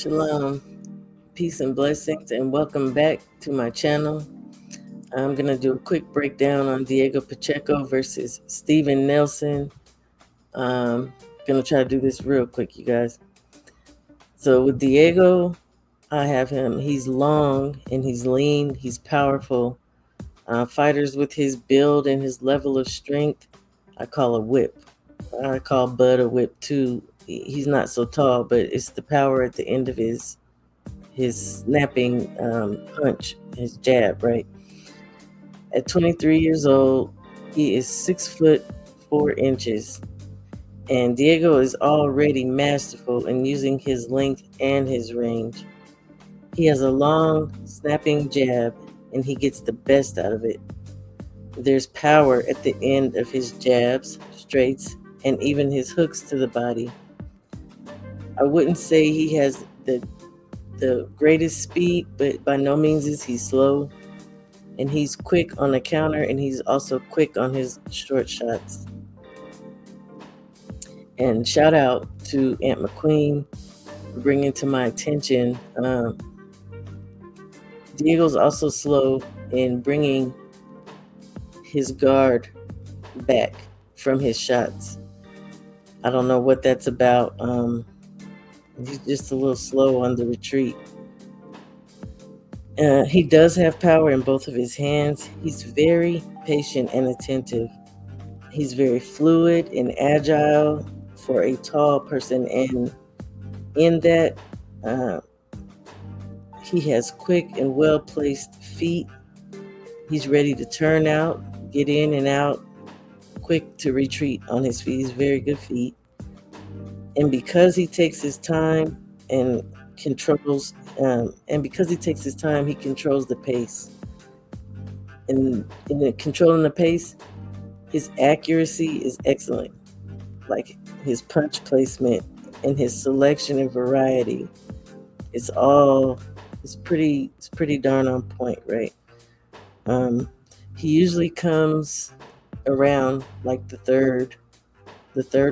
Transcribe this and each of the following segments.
Shalom, peace and blessings, and welcome back to my channel. I'm going to do a quick breakdown on Diego Pacheco versus Steven Nelson. Going to try to do this real quick, you guys. So with Diego, I have him. He's long and he's lean. He's powerful. Fighters with his build and his level of strength, I call a whip. I call Bud a whip too. He's not so tall, but it's the power at the end of his snapping punch, his jab, right? At 23 years old, he is 6'4". And Diego is already masterful in using his length and his range. He has a long, snapping jab, and he gets the best out of it. There's power at the end of his jabs, straights, and even his hooks to the body. I wouldn't say he has the greatest speed, but by no means is he slow. And he's quick on the counter, and he's also quick on his short shots. And shout out to Aunt McQueen for bringing to my attention. Diego's also slow in bringing his guard back from his shots. I don't know what that's about. He's just a little slow on the retreat. He does have power in both of his hands. He's very patient and attentive. He's very fluid and agile for a tall person, and in that, he has quick and well-placed feet. He's ready to turn out, get in and out, quick to retreat on his feet. He's very good feet. And because he takes his time and controls, he controls the pace. And in controlling the pace, his accuracy is excellent. Like his punch placement and his selection and variety, it's pretty darn on point, right? He usually comes around like the third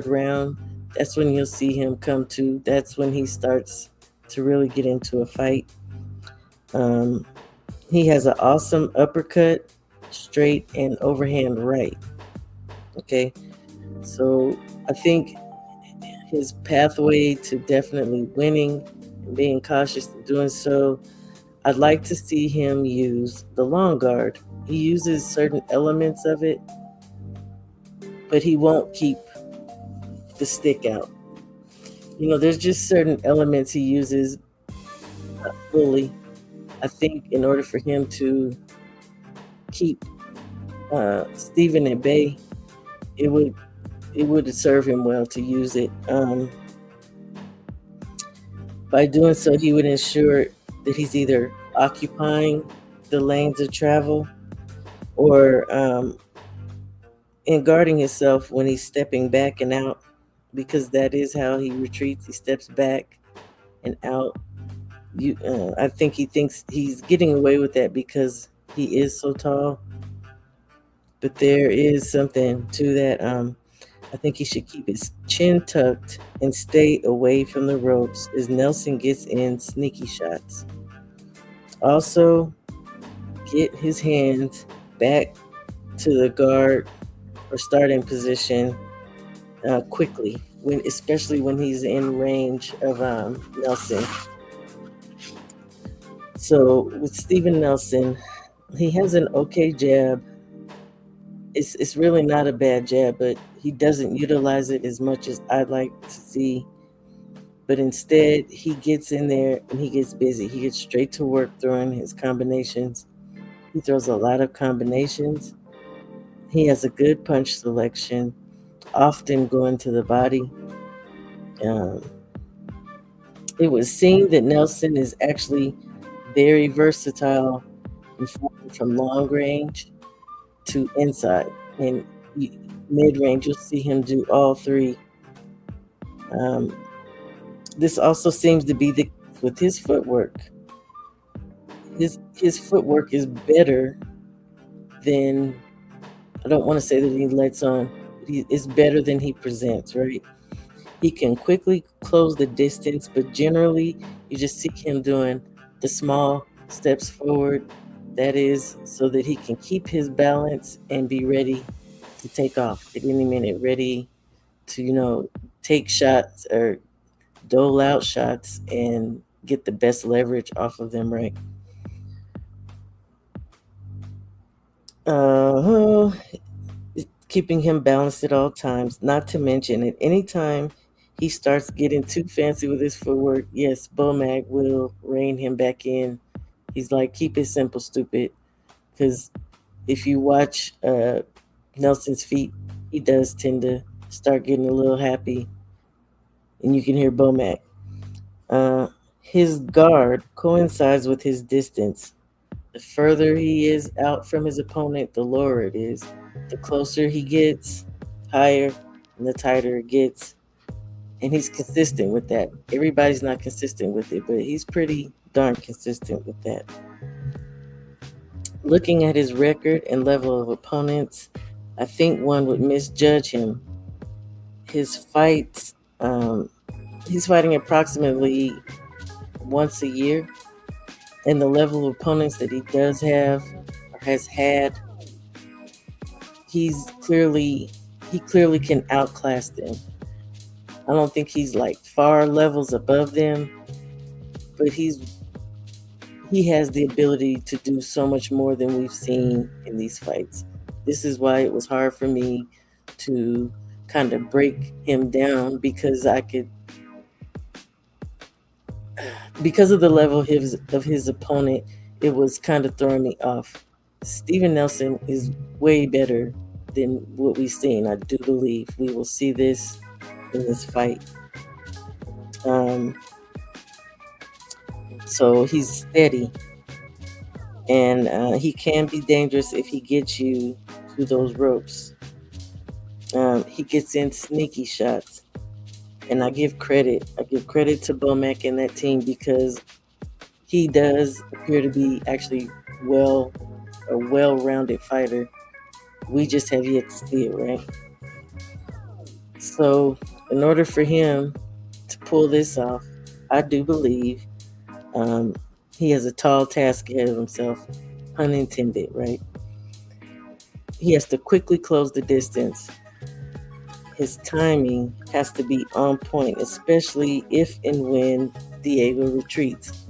round. That's when you'll see him come to. That's when he starts to really get into a fight. He has an awesome uppercut, straight, and overhand right. Okay, so I think his pathway to definitely winning and being cautious in doing so, I'd like to see him use the long guard. He uses certain elements of it, but he won't keep the stick out. There's just certain elements he uses fully. I think in order for him to keep Steven at bay, it would serve him well to use it. By doing so, he would ensure that he's either occupying the lanes of travel or in guarding himself when he's stepping back and out, because that is how he retreats. He steps back and out. I think he thinks he's getting away with that because he is so tall, but there is something to that. I think he should keep his chin tucked and stay away from the ropes as Nelson gets in sneaky shots. Also, get his hands back to the guard or starting position quickly, especially when he's in range of Nelson. So with Steven Nelson, he has an okay jab. It's really not a bad jab, but he doesn't utilize it as much as I'd like to see. But instead, he gets in there and he gets busy. He gets straight to work throwing his combinations. He throws a lot of combinations. He has a good punch selection, often going to the body. It was seen that Nelson is actually very versatile from long range to inside. And mid-range, you'll see him do all three. This also seems to be the case with his footwork. His footwork is better than, I don't want to say that he lets on, it's better than he presents, right? He can quickly close the distance, but generally You just see him doing the small steps forward. That is so that he can keep his balance and be ready to take off at any minute, ready to, take shots or dole out shots and get the best leverage off of them, right? Uh, Keeping him balanced at all times, not to mention at any time he starts getting too fancy with his footwork, yes, Bomag will rein him back in. He's like, keep it simple, stupid. Because if you watch Nelson's feet, he does tend to start getting a little happy, and you can hear Bomac. Uh, his guard coincides with his distance. The further he is out from his opponent, the lower it is. The closer he gets, higher, and the tighter it gets. And he's consistent with that. Everybody's not consistent with it, but he's pretty darn consistent with that. Looking at his record and level of opponents, I think one would misjudge him. His fights, he's fighting approximately once a year, and the level of opponents that he does have or has had, he's clearly he clearly can outclass them. I don't think he's like far levels above them, but he has the ability to do so much more than we've seen in these fights. This is why it was hard for me to kind of break him down because of the level of his opponent, it was kind of throwing me off. Steven Nelson is way better than what we've seen. I do believe we will see this in this fight. Um, so he's steady, and he can be dangerous if he gets you to those ropes. He gets in sneaky shots, and I give credit. I give credit to Bomac and that team because he does appear to be actually a well-rounded fighter. We just have yet to see it, right? So, in order for him to pull this off, I do believe um, he has a tall task ahead of himself, pun intended, right? He has to quickly close the distance. His timing has to be on point, especially if and when Diego retreats.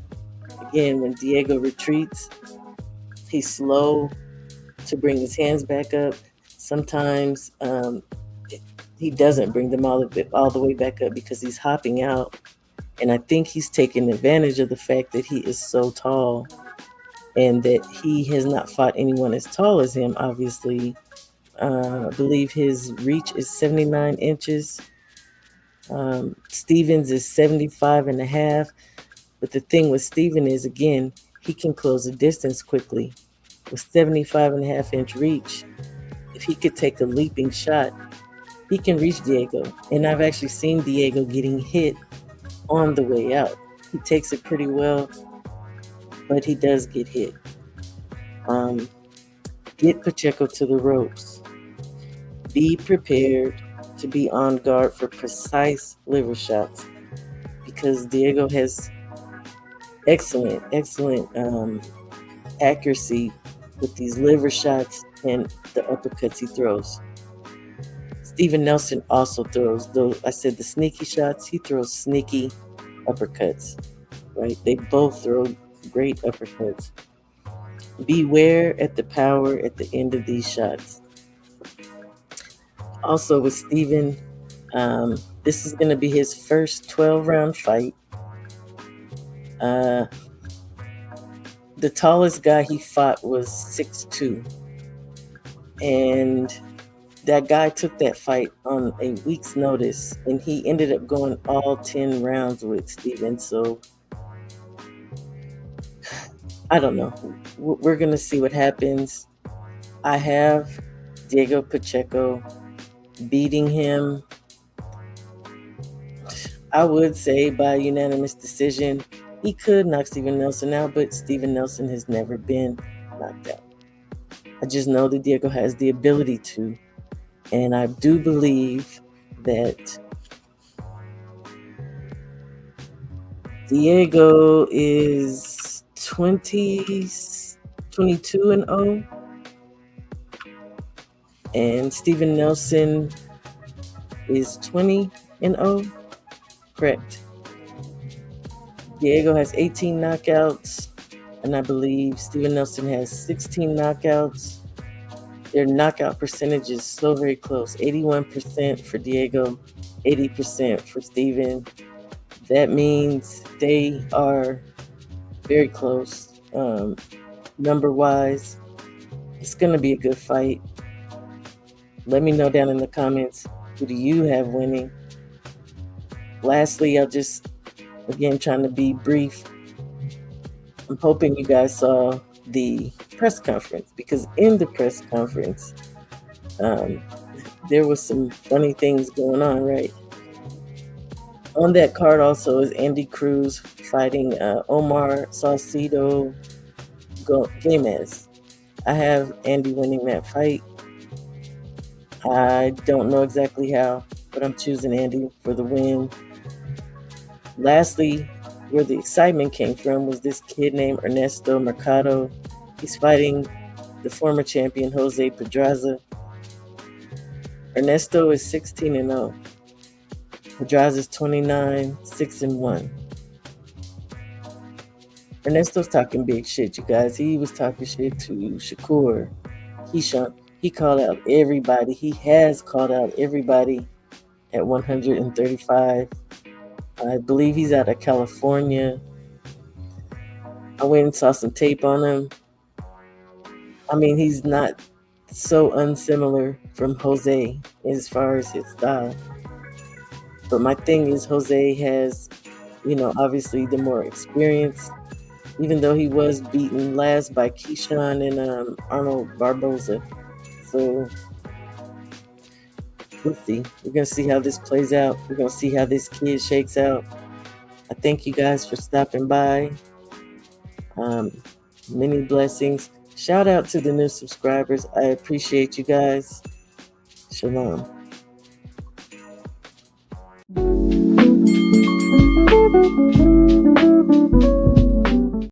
Again, when Diego retreats, he's slow to bring his hands back up. Sometimes he doesn't bring them all the way back up because he's hopping out. And I think he's taking advantage of the fact that he is so tall and that he has not fought anyone as tall as him, obviously. I believe his reach is 79 inches. Stevens is 75 and a half. But the thing with Steven is, again, he can close the distance quickly. With 75 and a half inch reach, if he could take a leaping shot, he can reach Diego. And I've actually seen Diego getting hit on the way out. He takes it pretty well, but he does get hit. Get Pacheco to the ropes. Be prepared to be on guard for precise liver shots because Diego has excellent accuracy with these liver shots and the uppercuts he throws. Steven Nelson also throws, though I said the sneaky shots, he throws sneaky uppercuts, right? They both throw great uppercuts. Beware at the power at the end of these shots. Also with Steven, this is going to be his first 12-round fight. The tallest guy he fought was 6'2", and that guy took that fight on a week's notice, and he ended up going all 10 rounds with Steven. So I don't know. We're going to see what happens. I have Diego Pacheco beating him, I would say, by unanimous decision. He could knock Steven Nelson out, but Steven Nelson has never been knocked out. I just know that Diego has the ability to. And I do believe that Diego is 22-0, and Steven Nelson is 20-0. Correct. Diego has 18 knockouts, and I believe Steven Nelson has 16 knockouts. Their knockout percentage is so very close. 81% for Diego, 80% for Steven. That means they are very close. Number-wise, it's going to be a good fight. Let me know down in the comments, who do you have winning? Lastly, I'll just, again, trying to be brief. I'm hoping you guys saw the press conference, because in the press conference, there was some funny things going on, right? On that card also is Andy Cruz fighting Omar Salcido Gomez. I have Andy winning that fight. I don't know exactly how, but I'm choosing Andy for the win. Lastly, where the excitement came from was this kid named Ernesto Mercado. He's fighting the former champion Jose Pedraza. Ernesto is 16-0. Pedraza is 29, 6-1. Ernesto's talking big shit, you guys. He was talking shit to Shakur, Keyshawn. He called out everybody. He has called out everybody at 135. I believe he's out of California. I went and saw some tape on him. I mean, he's not so unsimilar from Jose as far as his style. But my thing is, Jose has, obviously the more experience, even though he was beaten last by Keyshawn and Arnold Barboza. So we'll see. We're going to see how this plays out. We're going to see how this kid shakes out. I thank you guys for stopping by. Many blessings. Shout out to the new subscribers. I appreciate you guys. Shalom.